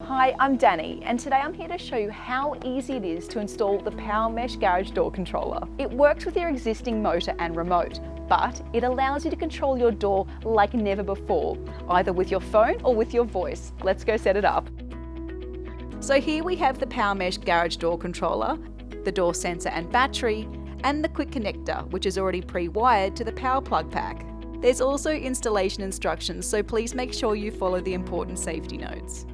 Hi, I'm Danny, and today I'm here to show you how easy it is to install the Powermesh Garage Door Controller. It works with your existing motor and remote, but it allows you to control your door like never before, either with your phone or with your voice. Let's go set it up. So here we have the Powermesh Garage Door Controller, the door sensor and battery, and the quick connector, which is already pre-wired to the power plug pack. There's also installation instructions, so please make sure you follow the important safety notes.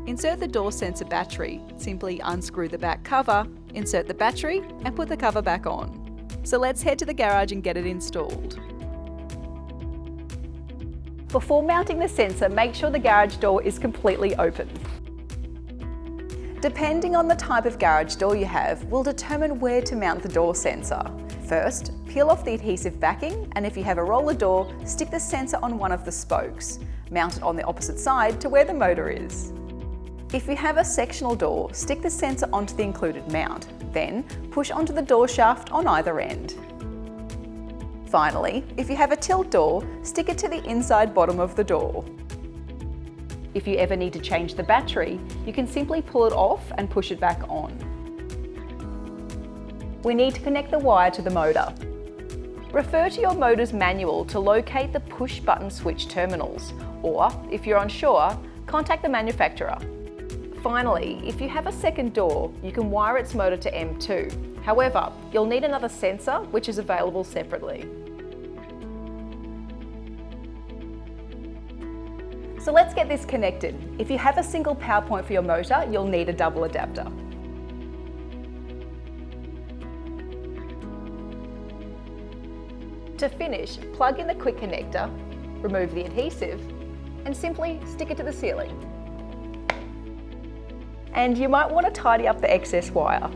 Insert the door sensor battery. Simply unscrew the back cover, insert the battery, and put the cover back on. So let's head to the garage and get it installed. Before mounting the sensor, make sure the garage door is completely open. Depending on the type of garage door you have, will determine where to mount the door sensor. First, peel off the adhesive backing, and if you have a roller door, stick the sensor on one of the spokes. Mount it on the opposite side to where the motor is. If you have a sectional door, stick the sensor onto the included mount, then push onto the door shaft on either end. Finally, if you have a tilt door, stick it to the inside bottom of the door. If you ever need to change the battery, you can simply pull it off and push it back on. We need to connect the wire to the motor. Refer to your motor's manual to locate the push button switch terminals, or if you're unsure, contact the manufacturer. Finally, if you have a second door, you can wire its motor to M2. However, you'll need another sensor, which is available separately. So let's get this connected. If you have a single power point for your motor, you'll need a double adapter. To finish, plug in the quick connector, remove the adhesive, and simply stick it to the ceiling. And you might want to tidy up the excess wire.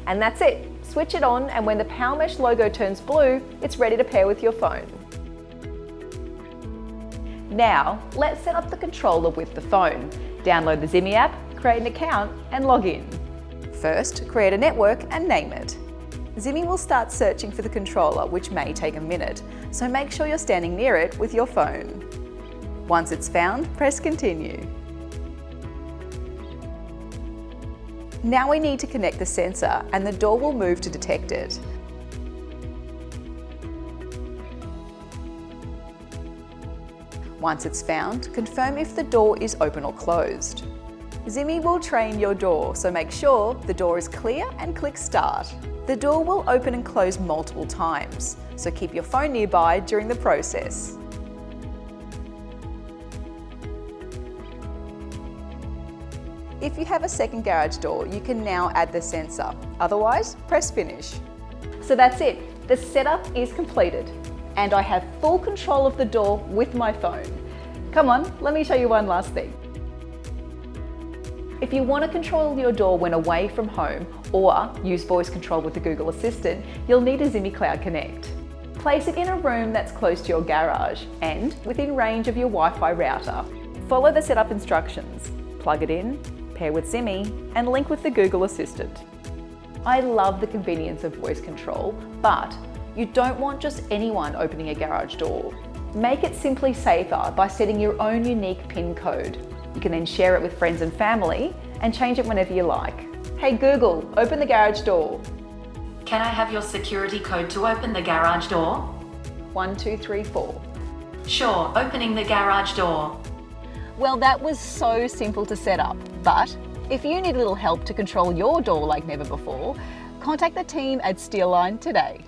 And that's it. Switch it on, and when the Powermesh logo turns blue, it's ready to pair with your phone. Now, let's set up the controller with the phone. Download the Zimmy app, create an account, and log in. First, create a network and name it. Zimmy will start searching for the controller, which may take a minute, so make sure you're standing near it with your phone. Once it's found, press continue. Now we need to connect the sensor, and the door will move to detect it. Once it's found, confirm if the door is open or closed. Zimmy will train your door, so make sure the door is clear and click Start. The door will open and close multiple times, so keep your phone nearby during the process. If you have a second garage door, you can now add the sensor. Otherwise, press Finish. So that's it. The setup is completed, and I have full control of the door with my phone. Come on, let me show you one last thing. If you want to control your door when away from home, or use voice control with the Google Assistant, you'll need a Zimmy Cloud Connect. Place it in a room that's close to your garage and within range of your Wi-Fi router. Follow the setup instructions. Plug it in, pair with Zimmy, and link with the Google Assistant. I love the convenience of voice control, but you don't want just anyone opening a garage door. Make it simply safer by setting your own unique PIN code. You can then share it with friends and family and change it whenever you like. Hey Google, open the garage door. Can I have your security code to open the garage door? 1, 2, 3, 4. Sure, opening the garage door. Well, that was so simple to set up, but if you need a little help to control your door like never before, contact the team at Steelline today.